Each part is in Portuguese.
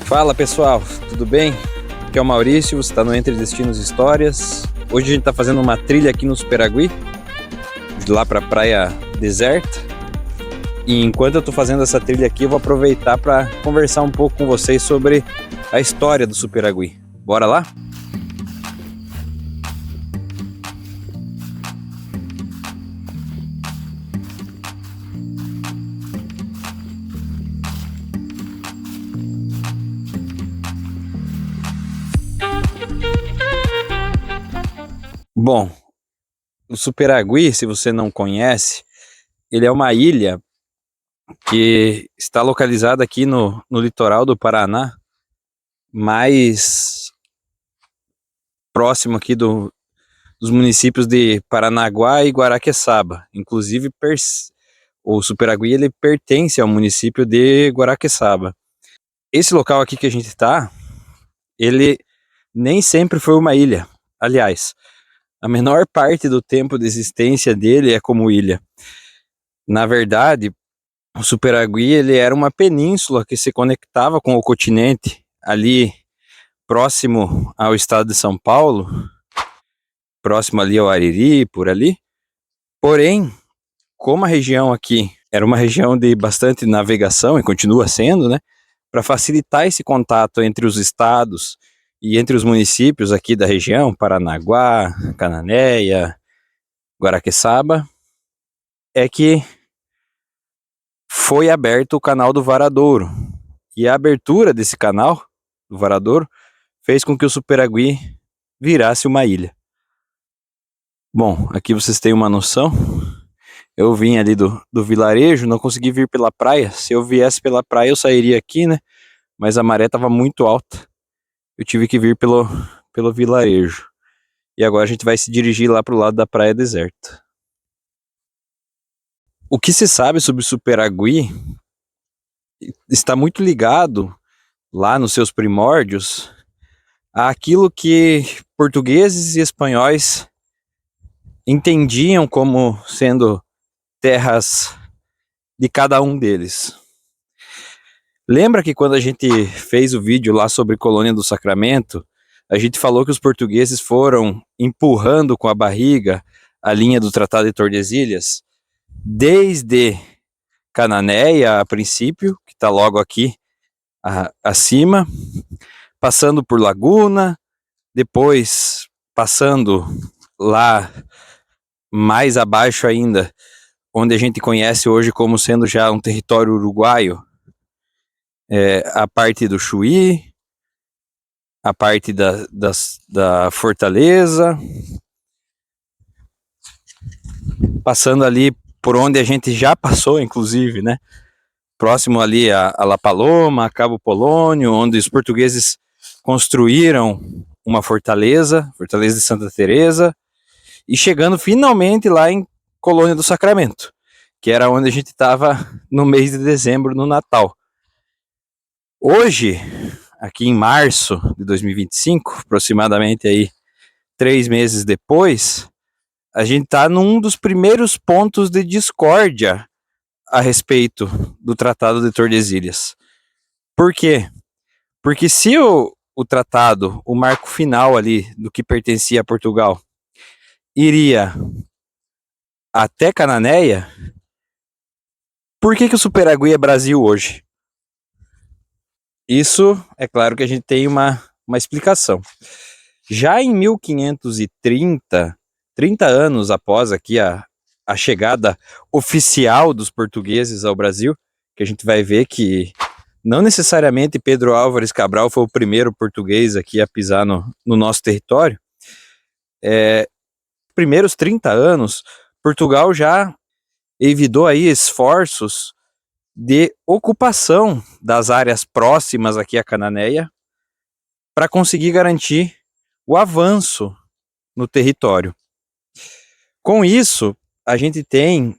Fala pessoal, tudo bem? Aqui é o Maurício, você está no Entre Destinos e Histórias. Hoje a gente está fazendo uma trilha aqui no Superagui, de lá para a praia deserta. E enquanto eu estou fazendo essa trilha aqui, eu vou aproveitar para conversar um pouco com vocês sobre a história do Superagui. Bora lá? Bom, o Superagui, se você não conhece, ele é uma ilha que está localizada aqui no litoral do Paraná, mais próximo aqui dos municípios de Paranaguá e Guaraqueçaba. Inclusive, o Superagui ele pertence ao município de Guaraqueçaba. Esse local aqui que a gente está, ele nem sempre foi uma ilha. Aliás, a menor parte do tempo de existência dele é como ilha. Na verdade, o Superagui ele era uma península que se conectava com o continente ali próximo ao estado de São Paulo, próximo ali ao Ariri, por ali. Porém, como a região aqui era uma região de bastante navegação e continua sendo, né, para facilitar esse contato entre os estados e entre os municípios aqui da região, Paranaguá, Cananéia, Guaraqueçaba, é que foi aberto o canal do Varadouro. E a abertura desse canal, do Varadouro, fez com que o Superagui virasse uma ilha. Bom, aqui vocês têm uma noção. Eu vim ali do vilarejo, não consegui vir pela praia. Se eu viesse pela praia eu sairia aqui, né? Mas a maré estava muito alta. Eu tive que vir pelo vilarejo. E agora a gente vai se dirigir lá para o lado da praia deserta. O que se sabe sobre o Superagui está muito ligado, lá nos seus primórdios, àquilo que portugueses e espanhóis entendiam como sendo terras de cada um deles. Lembra que quando a gente fez o vídeo lá sobre Colônia do Sacramento, a gente falou que os portugueses foram empurrando com a barriga a linha do Tratado de Tordesilhas, desde Cananéia, a princípio, que está logo aqui acima, passando por Laguna, depois passando lá mais abaixo ainda, onde a gente conhece hoje como sendo já um território uruguaio, a parte do Chuí, a parte da Fortaleza, passando ali por onde a gente já passou, inclusive, né? Próximo ali a La Paloma, a Cabo Polônio, onde os portugueses construíram uma fortaleza de Santa Teresa, e chegando finalmente lá em Colônia do Sacramento, que era onde a gente estava no mês de dezembro, no Natal. Hoje, aqui em março de 2025, aproximadamente aí 3 meses depois, a gente está num dos primeiros pontos de discórdia a respeito do Tratado de Tordesilhas. Por quê? Porque se o tratado, o marco final ali do que pertencia a Portugal, iria até Cananéia, Por que o Superagui é Brasil hoje? Isso, é claro que a gente tem uma explicação. Já em 1530, 30 anos após aqui a chegada oficial dos portugueses ao Brasil, que a gente vai ver que não necessariamente Pedro Álvares Cabral foi o primeiro português aqui a pisar no nosso território. Primeiros 30 anos, Portugal já evitou aí esforços de ocupação das áreas próximas aqui à Cananéia para conseguir garantir o avanço no território. Com isso, a gente tem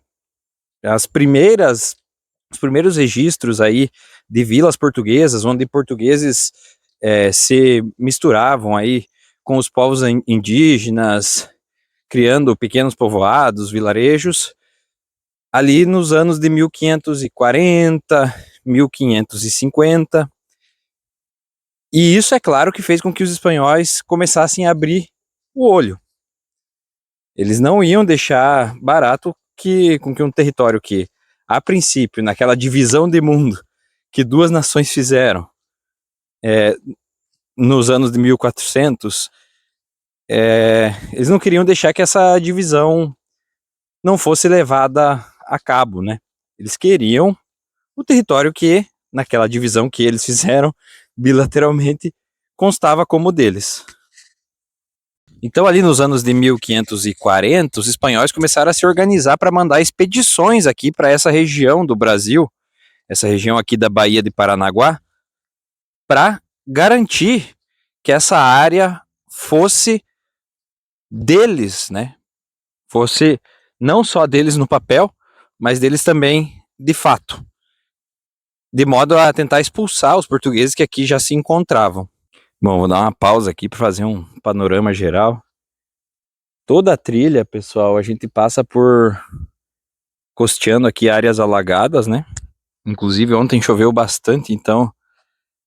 os primeiros registros aí de vilas portuguesas, onde portugueses se misturavam aí com os povos indígenas, criando pequenos povoados, vilarejos, ali nos anos de 1540, 1550. E isso, é claro, que fez com que os espanhóis começassem a abrir o olho. Eles não iam deixar barato com que um território que, a princípio, naquela divisão de mundo que duas nações fizeram nos anos de 1400, eles não queriam deixar que essa divisão não fosse levada a cabo, né? Eles queriam o território que, naquela divisão que eles fizeram bilateralmente, constava como deles. Então, ali nos anos de 1540, os espanhóis começaram a se organizar para mandar expedições aqui para essa região do Brasil, essa região aqui da Baía de Paranaguá, para garantir que essa área fosse deles, né? Fosse não só deles no papel, mas deles também de fato, de modo a tentar expulsar os portugueses que aqui já se encontravam. Bom, vou dar uma pausa aqui para fazer um panorama geral. Toda a trilha, pessoal, a gente passa por costeando aqui áreas alagadas, né? Inclusive ontem choveu bastante, então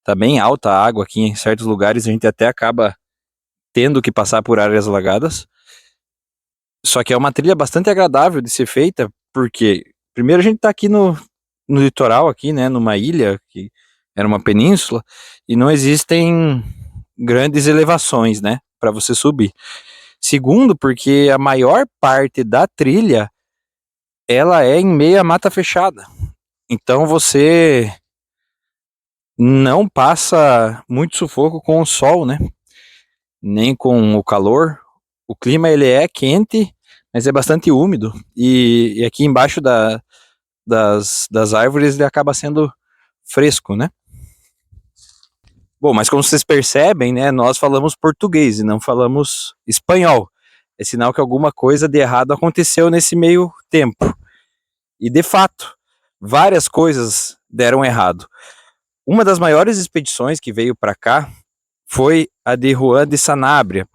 tá bem alta a água aqui em certos lugares, a gente até acaba tendo que passar por áreas alagadas. Só que é uma trilha bastante agradável de ser feita, porque primeiro a gente tá aqui no litoral aqui, né, numa ilha que era uma península e não existem grandes elevações, né, para você subir. Segundo, porque a maior parte da trilha ela é em meia mata fechada. Então você não passa muito sufoco com o sol, né? Nem com o calor. O clima ele é quente, mas é bastante úmido. E aqui embaixo das árvores ele acaba sendo fresco, né? Bom, mas como vocês percebem, né, nós falamos português e não falamos espanhol. É sinal que alguma coisa de errado aconteceu nesse meio tempo. E de fato, várias coisas deram errado. Uma das maiores expedições que veio para cá foi a de Juan de Sanabria.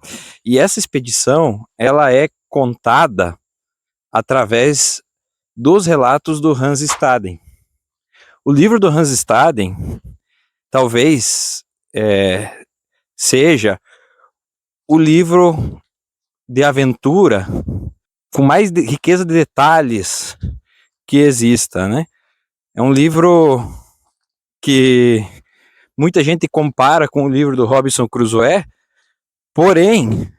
E essa expedição, ela é contada através dos relatos do Hans Staden. O livro do Hans Staden talvez seja o livro de aventura com mais riqueza de detalhes que exista, né? É um livro que muita gente compara com o livro do Robinson Crusoe, porém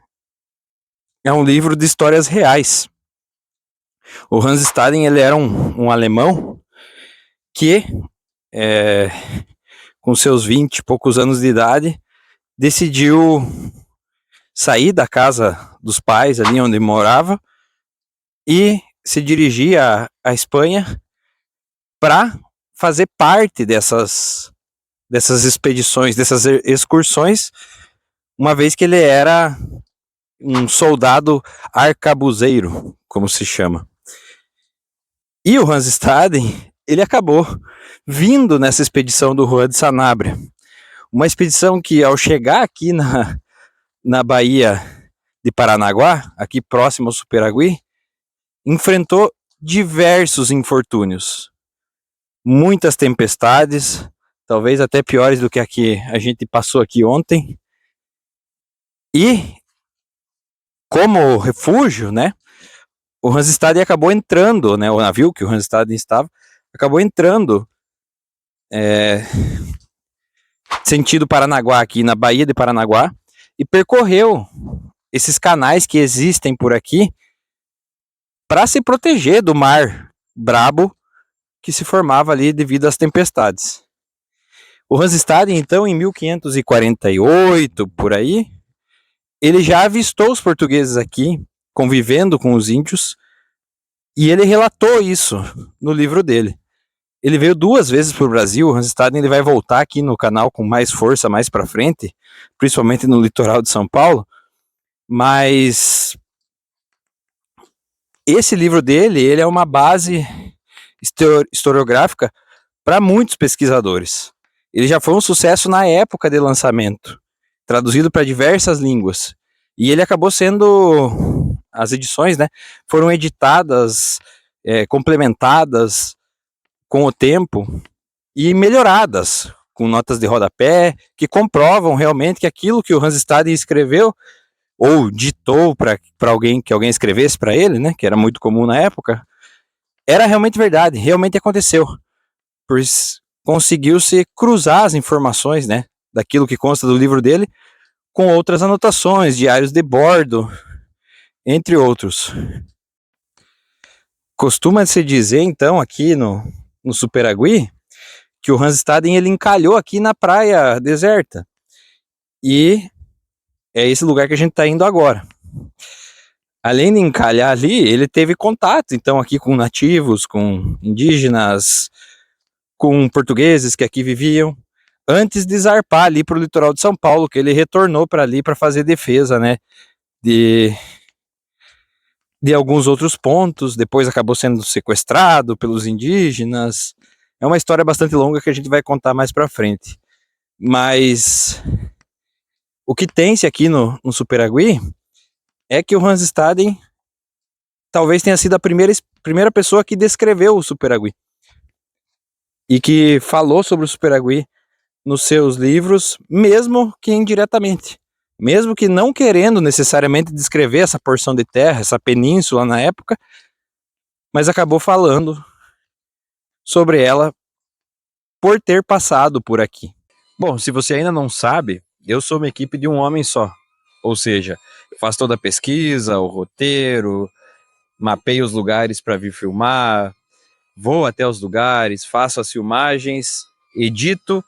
é um livro de histórias reais. O Hans Staden ele era um alemão que com seus 20 e poucos anos de idade decidiu sair da casa dos pais ali onde morava e se dirigir à Espanha para fazer parte dessas expedições, dessas excursões, uma vez que ele era um soldado arcabuzeiro, como se chama. E o Hans Staden, ele acabou vindo nessa expedição do Juan de Sanabria. Uma expedição que, ao chegar aqui na Baía de Paranaguá, aqui próximo ao Superagui, enfrentou diversos infortúnios. Muitas tempestades, talvez até piores do que a que a gente passou aqui ontem. E, como refúgio, né, o Hans Staden acabou entrando, né, o navio que o Hans Staden estava, acabou entrando sentido Paranaguá, aqui na Baía de Paranaguá, e percorreu esses canais que existem por aqui para se proteger do mar brabo que se formava ali devido às tempestades. O Hans Staden, então, em 1548, por aí, ele já avistou os portugueses aqui, convivendo com os índios, e ele relatou isso no livro dele. Ele veio 2 vezes para o Brasil. O Hans Staden ele vai voltar aqui no canal com mais força mais para frente, principalmente no litoral de São Paulo. Mas esse livro dele, ele é uma base historiográfica para muitos pesquisadores. Ele já foi um sucesso na época de lançamento, traduzido para diversas línguas. E ele acabou sendo, as edições, né, foram editadas, complementadas com o tempo e melhoradas, com notas de rodapé, que comprovam realmente que aquilo que o Hans Staden escreveu, ou ditou para alguém, que alguém escrevesse para ele, né, que era muito comum na época, era realmente verdade, realmente aconteceu. Pois conseguiu-se cruzar as informações, né, daquilo que consta do livro dele, com outras anotações, diários de bordo, entre outros. Costuma-se dizer, então, aqui no Superagui, que o Hans Staden ele encalhou aqui na praia deserta. E é esse lugar que a gente está indo agora. Além de encalhar ali, ele teve contato, então, aqui com nativos, com indígenas, com portugueses que aqui viviam, antes de zarpar ali para o litoral de São Paulo, que ele retornou para ali para fazer defesa, né, de alguns outros pontos. Depois acabou sendo sequestrado pelos indígenas. É uma história bastante longa que a gente vai contar mais para frente. Mas o que tem-se aqui no Superagui é que o Hans Staden talvez tenha sido a primeira pessoa que descreveu o Superagui e que falou sobre o Superagui nos seus livros, mesmo que indiretamente, mesmo que não querendo necessariamente descrever essa porção de terra, essa península na época, mas acabou falando sobre ela por ter passado por aqui. Bom, se você ainda não sabe, eu sou uma equipe de um homem só, ou seja, eu faço toda a pesquisa, o roteiro, mapeio os lugares para vir filmar, vou até os lugares, faço as filmagens, edito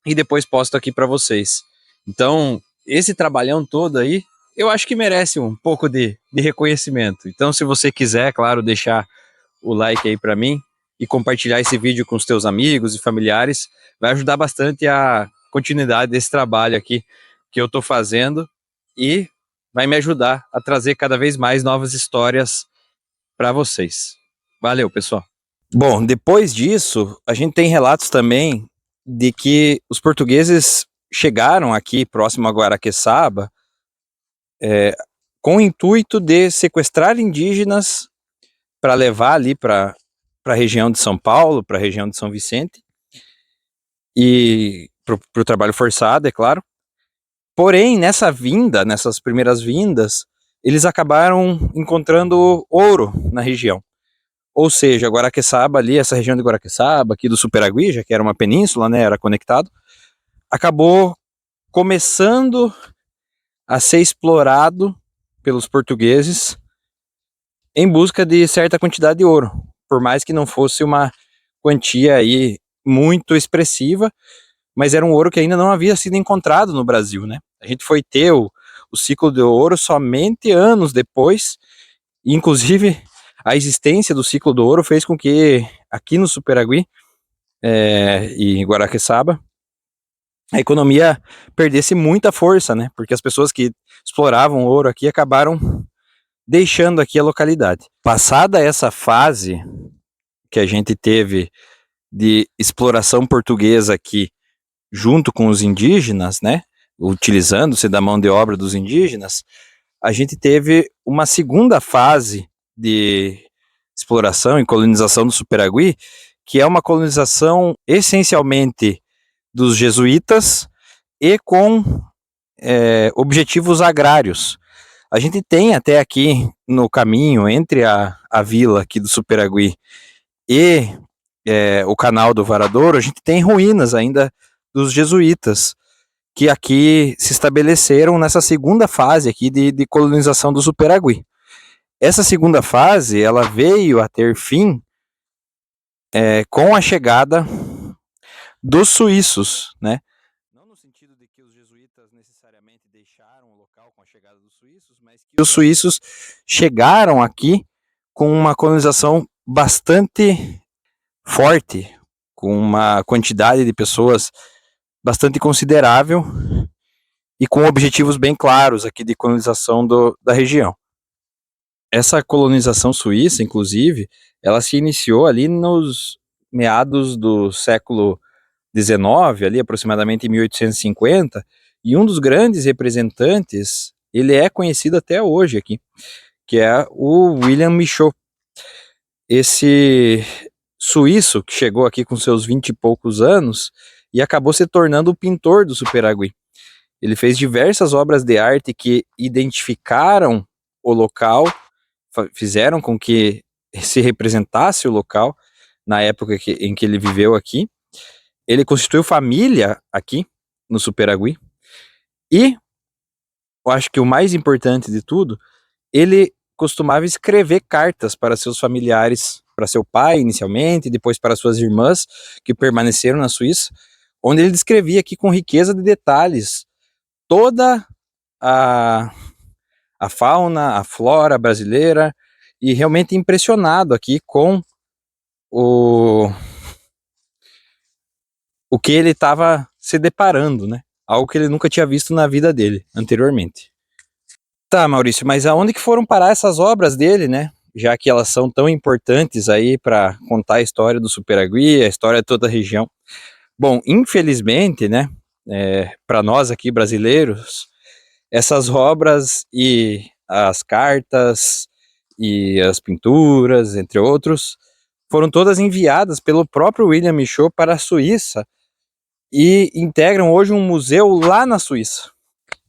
e depois posto aqui para vocês. Então, esse trabalhão todo aí, eu acho que merece um pouco de reconhecimento. Então, se você quiser, claro, deixar o like aí para mim e compartilhar esse vídeo com os teus amigos e familiares, vai ajudar bastante a continuidade desse trabalho aqui que eu estou fazendo e vai me ajudar a trazer cada vez mais novas histórias para vocês. Valeu, pessoal. Bom, depois disso, a gente tem relatos também de que os portugueses chegaram aqui próximo a Guaraqueçaba com o intuito de sequestrar indígenas para levar ali para a região de São Paulo, para a região de São Vicente, e para o trabalho forçado, é claro. Porém, nessas primeiras vindas, eles acabaram encontrando ouro na região. Ou seja, Guaraqueçaba ali, essa região de Guaraqueçaba, aqui do Superagui, já que era uma península, né, era conectado, acabou começando a ser explorado pelos portugueses em busca de certa quantidade de ouro, por mais que não fosse uma quantia aí muito expressiva, mas era um ouro que ainda não havia sido encontrado no Brasil, né? A gente foi ter o ciclo de ouro somente anos depois, e inclusive a existência do ciclo do ouro fez com que aqui no Superagui e em Guaraqueçaba a economia perdesse muita força, né? Porque as pessoas que exploravam ouro aqui acabaram deixando aqui a localidade. Passada essa fase que a gente teve de exploração portuguesa aqui junto com os indígenas, né, utilizando-se da mão de obra dos indígenas, a gente teve uma segunda fase de exploração e colonização do Superagui, que é uma colonização essencialmente dos jesuítas e com objetivos agrários. A gente tem até aqui no caminho entre a vila aqui do Superagui e o canal do Varadouro, a gente tem ruínas ainda dos jesuítas, que aqui se estabeleceram nessa segunda fase aqui de colonização do Superagui. Essa segunda fase, ela veio a ter fim com a chegada dos suíços, né? Não no sentido de que os jesuítas necessariamente deixaram o local com a chegada dos suíços, mas que os suíços chegaram aqui com uma colonização bastante forte, com uma quantidade de pessoas bastante considerável e com objetivos bem claros aqui de colonização da região. Essa colonização suíça, inclusive, ela se iniciou ali nos meados do século XIX, ali aproximadamente em 1850, e um dos grandes representantes, ele é conhecido até hoje aqui, que é o William Michaux. Esse suíço que chegou aqui com seus 20 e poucos anos e acabou se tornando o pintor do Superagui. Ele fez diversas obras de arte que identificaram o local, fizeram com que se representasse o local na época em que ele viveu aqui. Ele constituiu família aqui no Superagui e, eu acho que o mais importante de tudo, ele costumava escrever cartas para seus familiares, para seu pai inicialmente, depois para suas irmãs que permaneceram na Suíça, onde ele descrevia aqui com riqueza de detalhes toda a fauna, a flora brasileira, e realmente impressionado aqui com o que ele estava se deparando, né? Algo que ele nunca tinha visto na vida dele anteriormente. Tá, Maurício, mas aonde que foram parar essas obras dele, né? Já que elas são tão importantes aí para contar a história do Superagui, a história de toda a região. Bom, infelizmente, né, para nós aqui brasileiros, essas obras e as cartas e as pinturas, entre outros, foram todas enviadas pelo próprio William Michaux para a Suíça e integram hoje um museu lá na Suíça.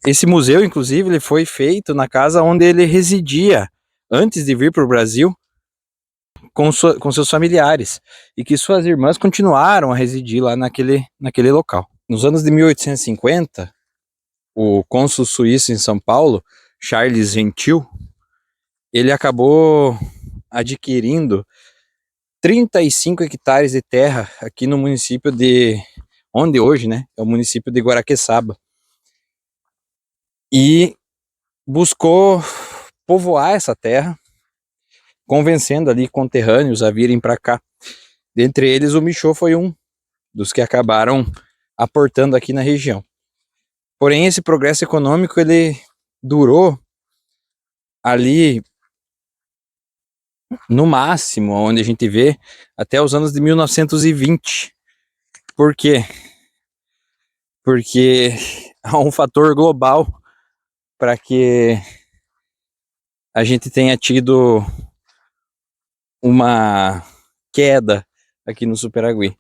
Esse museu, inclusive, ele foi feito na casa onde ele residia antes de vir para o Brasil com seus familiares, e que suas irmãs continuaram a residir lá naquele local. Nos anos de 1850, o cônsul suíço em São Paulo, Charles Gentil, ele acabou adquirindo 35 hectares de terra aqui no município de, onde hoje, né, é o município de Guaraqueçaba, e buscou povoar essa terra, convencendo ali conterrâneos a virem para cá. Dentre eles, o Michaux foi um dos que acabaram aportando aqui na região. Porém, esse progresso econômico, ele durou ali, no máximo, onde a gente vê, até os anos de 1920. Por quê? Porque há um fator global para que a gente tenha tido uma queda aqui no Superagui.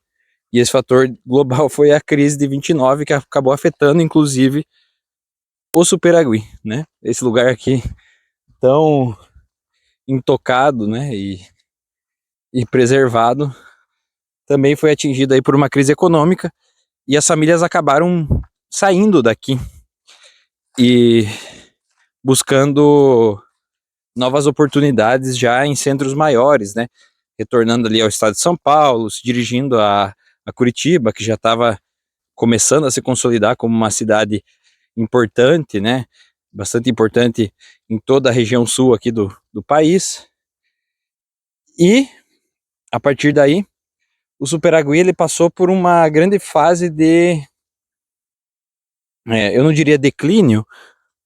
E esse fator global foi a crise de 29, que acabou afetando, inclusive, o Superagui, né? Esse lugar aqui tão intocado, né, e preservado, também foi atingido aí por uma crise econômica, e as famílias acabaram saindo daqui e buscando novas oportunidades já em centros maiores, né? Retornando ali ao estado de São Paulo, se dirigindo a Curitiba, que já estava começando a se consolidar como uma cidade importante, né? Bastante importante em toda a região sul aqui do país. E, a partir daí, o Superagui, ele passou por uma grande fase de, eu não diria declínio,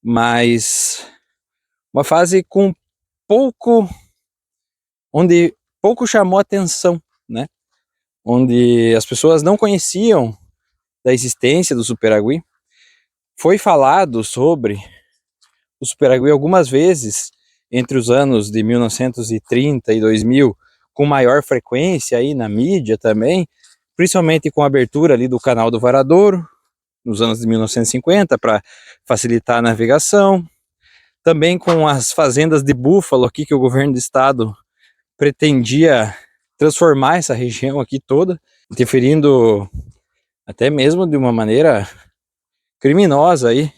mas uma fase com onde pouco chamou atenção, né? Onde as pessoas não conheciam da existência do Superagui. Foi falado sobre o Superagui algumas vezes entre os anos de 1930 e 2000, com maior frequência aí na mídia também, principalmente com a abertura ali do canal do Varadouro, nos anos de 1950, para facilitar a navegação. Também com as fazendas de búfalo aqui que o governo do estado pretendia transformar essa região aqui toda, interferindo até mesmo de uma maneira criminosa aí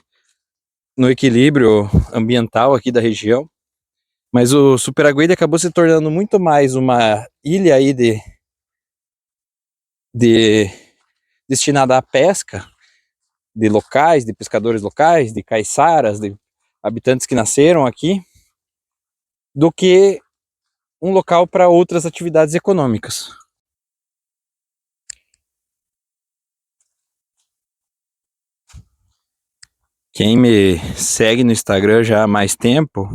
no equilíbrio ambiental aqui da região. Mas o Superaguaí acabou se tornando muito mais uma ilha aí de destinada à pesca, de locais, de pescadores locais, de caiçaras, de habitantes que nasceram aqui, do que um local para outras atividades econômicas. Quem me segue no Instagram já há mais tempo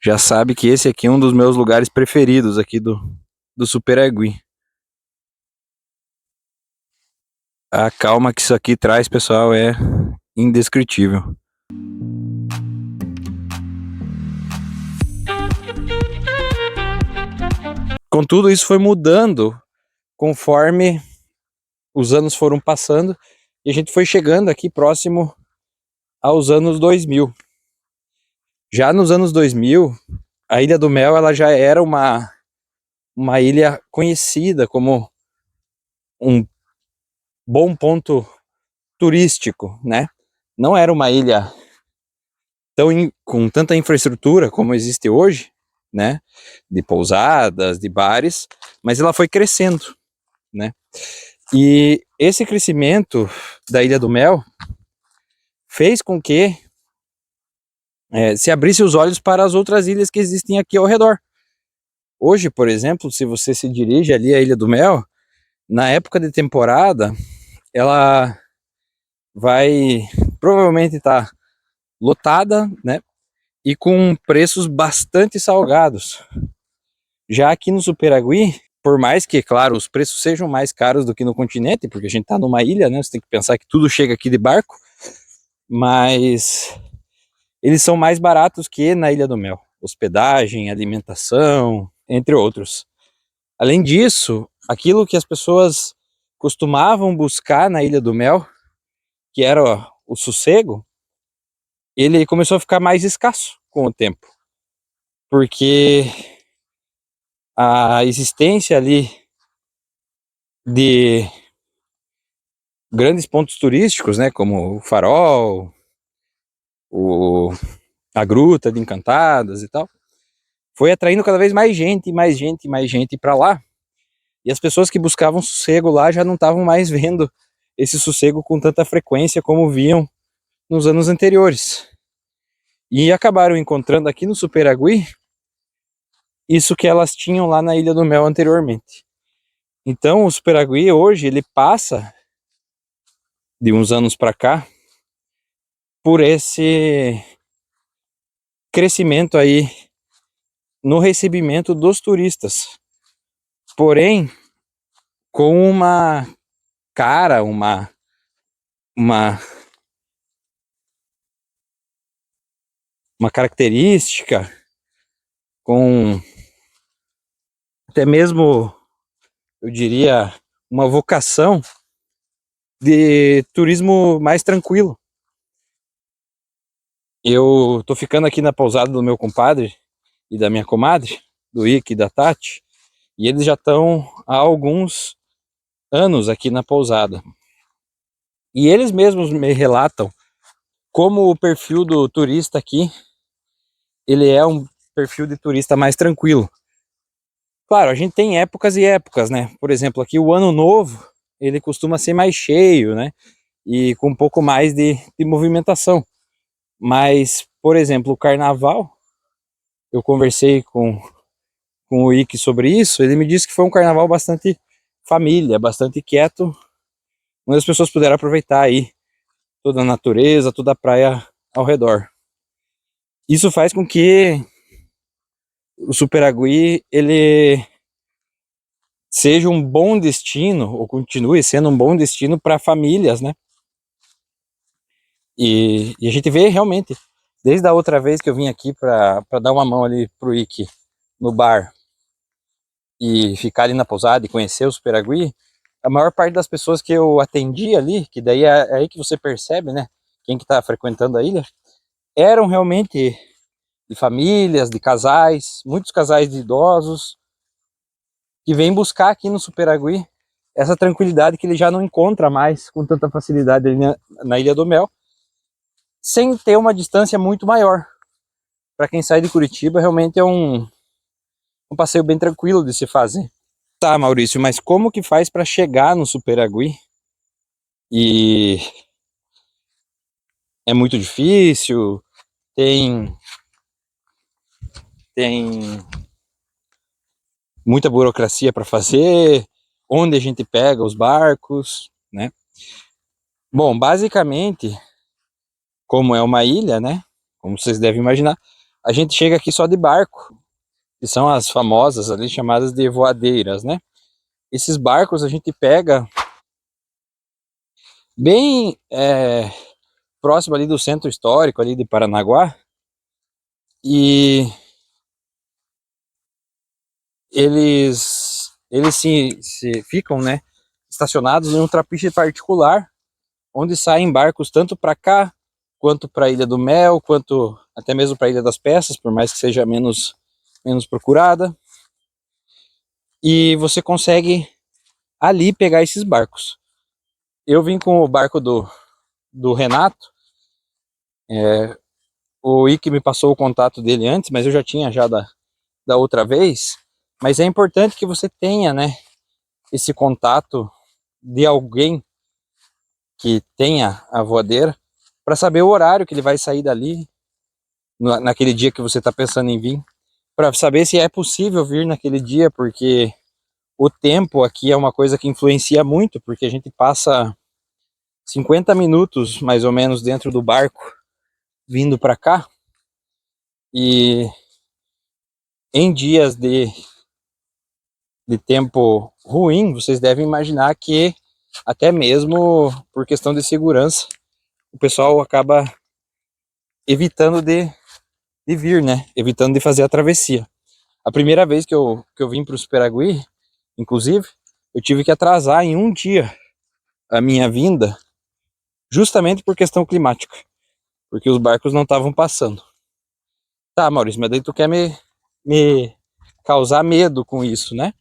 já sabe que esse aqui é um dos meus lugares preferidos aqui do Superaguí. A calma que isso aqui traz, pessoal, é indescritível. Contudo, isso foi mudando conforme os anos foram passando e a gente foi chegando aqui próximo aos anos 2000. Já nos anos 2000, a Ilha do Mel ela já era uma ilha conhecida como um bom ponto turístico, né? Não era uma ilha com tanta infraestrutura como existe hoje, né? De pousadas, de bares, mas ela foi crescendo, né? E esse crescimento da Ilha do Mel fez com que se abrisse os olhos para as outras ilhas que existem aqui ao redor. Hoje, por exemplo, se você se dirige ali à Ilha do Mel, na época de temporada, ela vai provavelmente estar lotada, né? E com preços bastante salgados. Já aqui no Superaguí, por mais que, claro, os preços sejam mais caros do que no continente, porque a gente está numa ilha, né? Você tem que pensar que tudo chega aqui de barco, mas eles são mais baratos que na Ilha do Mel. Hospedagem, alimentação, entre outros. Além disso, aquilo que as pessoas costumavam buscar na Ilha do Mel, que era o sossego, ele começou a ficar mais escasso com o tempo. Porque a existência ali de grandes pontos turísticos, né, como o Farol, a Gruta de Encantadas e tal, foi atraindo cada vez mais gente, mais gente, mais gente para lá. E as pessoas que buscavam sossego lá já não estavam mais vendo esse sossego com tanta frequência como viam nos anos anteriores. E acabaram encontrando aqui no Superaguí isso que elas tinham lá na Ilha do Mel anteriormente. Então o Superaguí hoje ele passa de uns anos para cá por esse crescimento aí no recebimento dos turistas. Porém, com uma cara, uma característica, com até mesmo, eu diria, uma vocação de turismo mais tranquilo. Eu tô ficando aqui na pousada do meu compadre e da minha comadre, do Ike e da Tati, e eles já estão há alguns anos aqui na pousada. E eles mesmos me relatam como o perfil do turista aqui, ele é um perfil de turista mais tranquilo. Claro, a gente tem épocas e épocas, né? Por exemplo, aqui o Ano Novo, ele costuma ser mais cheio, né? E com um pouco mais de movimentação. Mas, por exemplo, o Carnaval, eu conversei com o Ike sobre isso, ele me disse que foi um Carnaval bastante família, bastante quieto, onde as pessoas puderam aproveitar aí toda a natureza, toda a praia ao redor. Isso faz com que o Superaguí, ele seja um bom destino, ou continue sendo um bom destino para famílias, né? E a gente vê realmente, desde a outra vez que eu vim aqui para dar uma mão ali pro Ike no bar e ficar ali na pousada e conhecer o Superaguí, a maior parte das pessoas que eu atendi ali, que daí é aí que você percebe, né, quem que tá frequentando a ilha, eram realmente de famílias, de casais, muitos casais de idosos, que vem buscar aqui no Superagui essa tranquilidade que ele já não encontra mais com tanta facilidade ali na Ilha do Mel, sem ter uma distância muito maior. Para quem sai de Curitiba, realmente é um passeio bem tranquilo de se fazer. Tá, Maurício, mas como que faz para chegar no Superagui? E é muito difícil? Tem muita burocracia para fazer? Onde a gente pega os barcos, né? Bom, basicamente, como é uma ilha, né? Como vocês devem imaginar, a gente chega aqui só de barco, que são as famosas ali chamadas de voadeiras, né? Esses barcos a gente pega bem próximo ali do centro histórico ali de Paranaguá, e eles se ficam, né, estacionados em um trapiche particular, onde saem barcos tanto para cá quanto para a Ilha do Mel, quanto até mesmo para a Ilha das Peças, por mais que seja menos procurada. E você consegue ali pegar esses barcos. Eu vim com o barco do Renato, o Ike me passou o contato dele antes, mas eu já tinha da outra vez. Mas é importante que você tenha, né, esse contato de alguém que tenha a voadeira, para saber o horário que ele vai sair dali, naquele dia que você está pensando em vir, para saber se é possível vir naquele dia, porque o tempo aqui é uma coisa que influencia muito, porque a gente passa 50 minutos mais ou menos dentro do barco vindo para cá, e em dias de tempo ruim, vocês devem imaginar que até mesmo por questão de segurança o pessoal acaba evitando de vir, né? Evitando de fazer a travessia. A primeira vez que eu vim para o Superagui, inclusive, eu tive que atrasar em um dia a minha vinda, justamente por questão climática, porque os barcos não estavam passando. Tá, Maurício, mas daí tu quer me causar medo com isso, né?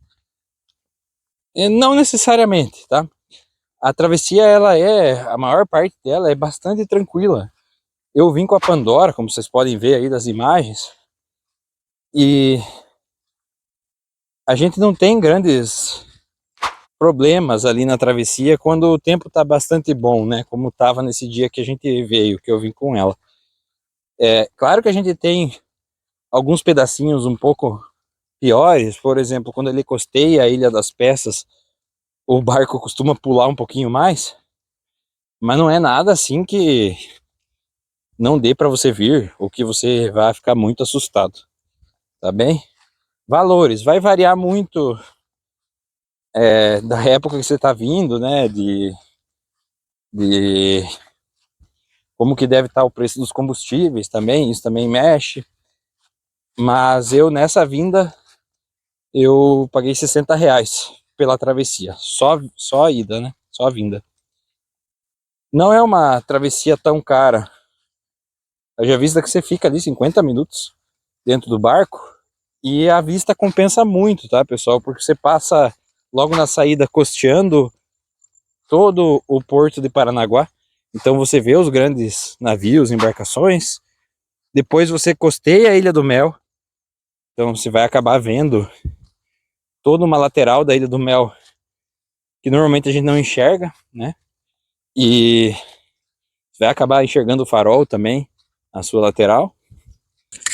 Não necessariamente, tá? A travessia, a maior parte dela é bastante tranquila. Eu vim com a Pandora, como vocês podem ver aí das imagens, e a gente não tem grandes problemas ali na travessia quando o tempo tá bastante bom, né? Como tava nesse dia que a gente veio, que eu vim com ela. É claro que a gente tem alguns pedacinhos um pouco piores, por exemplo, quando ele costeia a Ilha das Peças, o barco costuma pular um pouquinho mais, mas não é nada assim que não dê para você vir ou que você vai ficar muito assustado, tá bem? Valores, vai variar muito da época que você está vindo, né, de como que deve estar o preço dos combustíveis também, isso também mexe, mas eu nessa vinda, eu paguei R$60 pela travessia, só a ida, né, só a vinda. Não é uma travessia tão cara, haja vista que você fica ali 50 minutos dentro do barco, e a vista compensa muito, tá, pessoal, porque você passa logo na saída costeando todo o porto de Paranaguá, então você vê os grandes navios, embarcações, depois você costeia a Ilha do Mel, então você vai acabar vendo toda uma lateral da Ilha do Mel, que normalmente a gente não enxerga, né, e vai acabar enxergando o farol também, a sua lateral.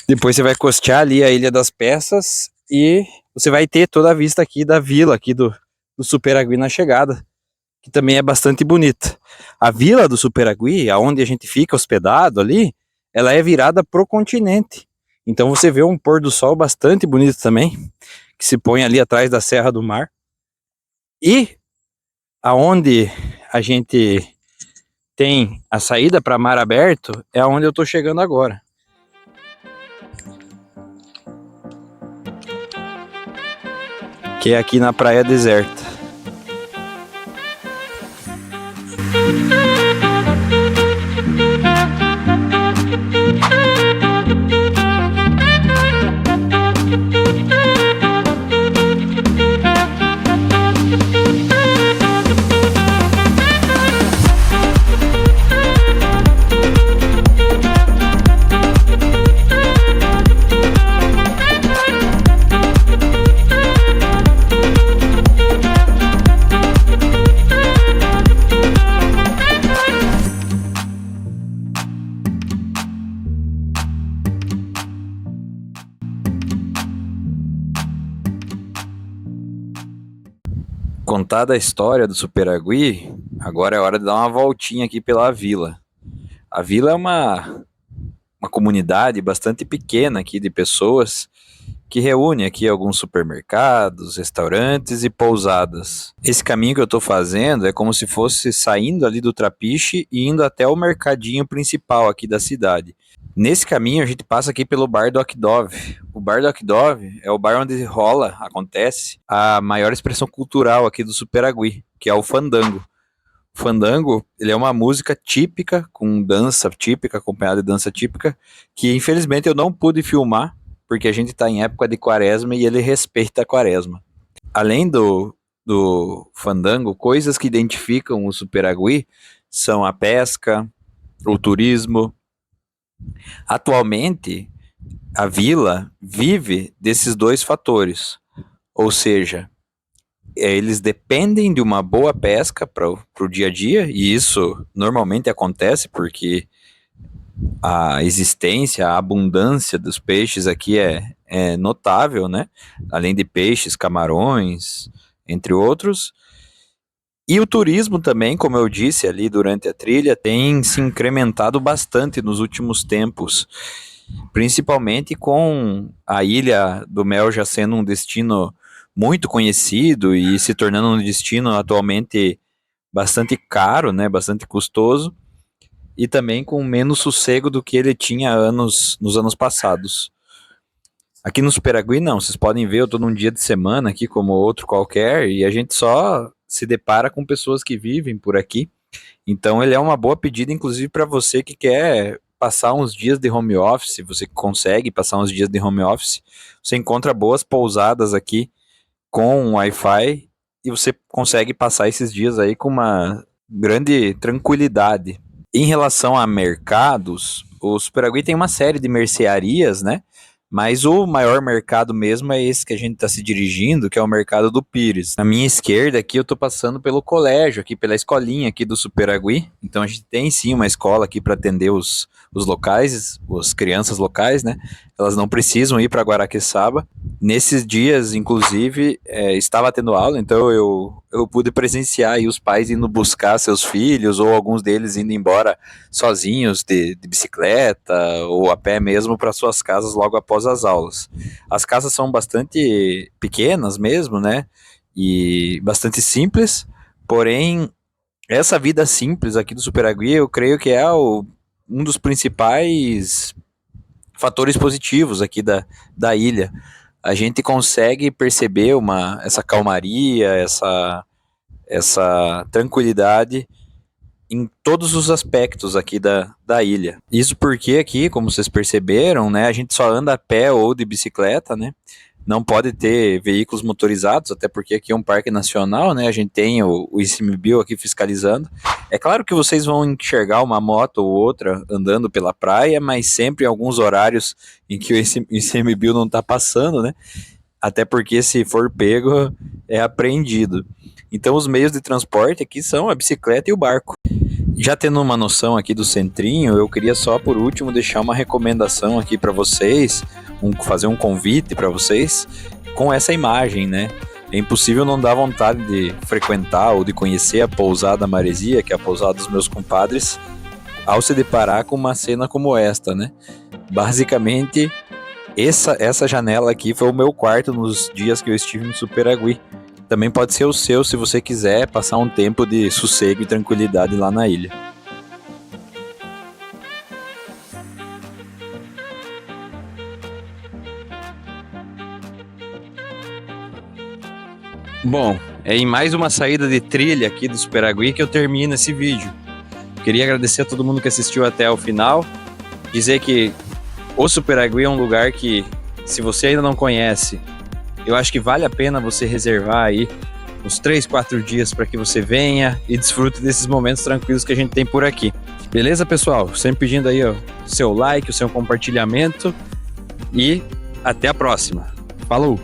Depois você vai costear ali a Ilha das Peças, e você vai ter toda a vista aqui da vila, aqui do Superagui na chegada, que também é bastante bonita. A vila do Superagui, aonde a gente fica hospedado ali, ela é virada pro continente. Então você vê um pôr do sol bastante bonito também, que se põe ali atrás da Serra do Mar. E aonde a gente tem a saída para mar aberto, é aonde eu tô chegando agora. Que é aqui na Praia Deserta. Contada a história do Superagui, agora é hora de dar uma voltinha aqui pela vila. A vila é uma comunidade bastante pequena aqui de pessoas que reúne aqui alguns supermercados, restaurantes e pousadas. Esse caminho que eu estou fazendo é como se fosse saindo ali do Trapiche e indo até o mercadinho principal aqui da cidade. Nesse caminho a gente passa aqui pelo Bar do Okdov. O Bar do Okdov é o bar onde acontece a maior expressão cultural aqui do Superagui, que é o fandango. O fandango, ele é uma música típica, com dança típica, acompanhada de dança típica, que infelizmente eu não pude filmar, porque a gente está em época de quaresma e ele respeita a quaresma. Além do fandango, coisas que identificam o Superagui são a pesca, o turismo. Atualmente, a vila vive desses dois fatores, ou seja, eles dependem de uma boa pesca para o dia a dia, e isso normalmente acontece porque a existência, a abundância dos peixes aqui é notável, né? Além de peixes, camarões, entre outros. E o turismo também, como eu disse ali durante a trilha, tem se incrementado bastante nos últimos tempos, principalmente com a Ilha do Mel já sendo um destino muito conhecido e se tornando um destino atualmente bastante caro, né, bastante custoso, e também com menos sossego do que ele tinha nos anos passados. Aqui no Superagui não, vocês podem ver, eu estou num dia de semana aqui como outro qualquer, e a gente só se depara com pessoas que vivem por aqui. Então ele é uma boa pedida, inclusive para você que quer passar uns dias de home office, você consegue passar uns dias de home office, você encontra boas pousadas aqui com Wi-Fi e você consegue passar esses dias aí com uma grande tranquilidade. Em relação a mercados, o Superagui tem uma série de mercearias, né? Mas o maior mercado mesmo é esse que a gente está se dirigindo, que é o mercado do Pires. Na minha esquerda aqui eu estou passando pelo colégio, aqui pela escolinha aqui do Superagui. Então a gente tem sim uma escola aqui para atender os locais, as crianças locais, né? Elas não precisam ir para Guaraqueçaba. Nesses dias, inclusive, estava tendo aula, então eu pude presenciar aí os pais indo buscar seus filhos, ou alguns deles indo embora sozinhos de bicicleta, ou a pé mesmo para suas casas logo após as aulas. As casas são bastante pequenas mesmo, né? E bastante simples, porém, essa vida simples aqui do Superagui, eu creio que é um dos principais fatores positivos aqui da ilha. A gente consegue perceber essa calmaria, essa tranquilidade em todos os aspectos aqui da ilha. Isso porque aqui, como vocês perceberam, né, a gente só anda a pé ou de bicicleta, né? Não pode ter veículos motorizados, até porque aqui é um parque nacional, né? A gente tem o ICMBio aqui fiscalizando. É claro que vocês vão enxergar uma moto ou outra andando pela praia, mas sempre em alguns horários em que o ICMBio não está passando, né? Até porque se for pego, é apreendido. Então os meios de transporte aqui são a bicicleta e o barco. Já tendo uma noção aqui do centrinho, eu queria só por último deixar uma recomendação aqui para vocês, fazer um convite para vocês com essa imagem, né? É impossível não dar vontade de frequentar ou de conhecer a pousada Maresia, que é a pousada dos meus compadres, ao se deparar com uma cena como esta, né? Basicamente, essa janela aqui foi o meu quarto nos dias que eu estive no Superagui. Também pode ser o seu se você quiser passar um tempo de sossego e tranquilidade lá na ilha. Bom, é em mais uma saída de trilha aqui do Superagui que eu termino esse vídeo. Queria agradecer a todo mundo que assistiu até o final. Dizer que o Superagui é um lugar que, se você ainda não conhece, eu acho que vale a pena você reservar aí uns 3, 4 dias para que você venha e desfrute desses momentos tranquilos que a gente tem por aqui. Beleza, pessoal? Sempre pedindo aí o seu like, o seu compartilhamento e até a próxima. Falou!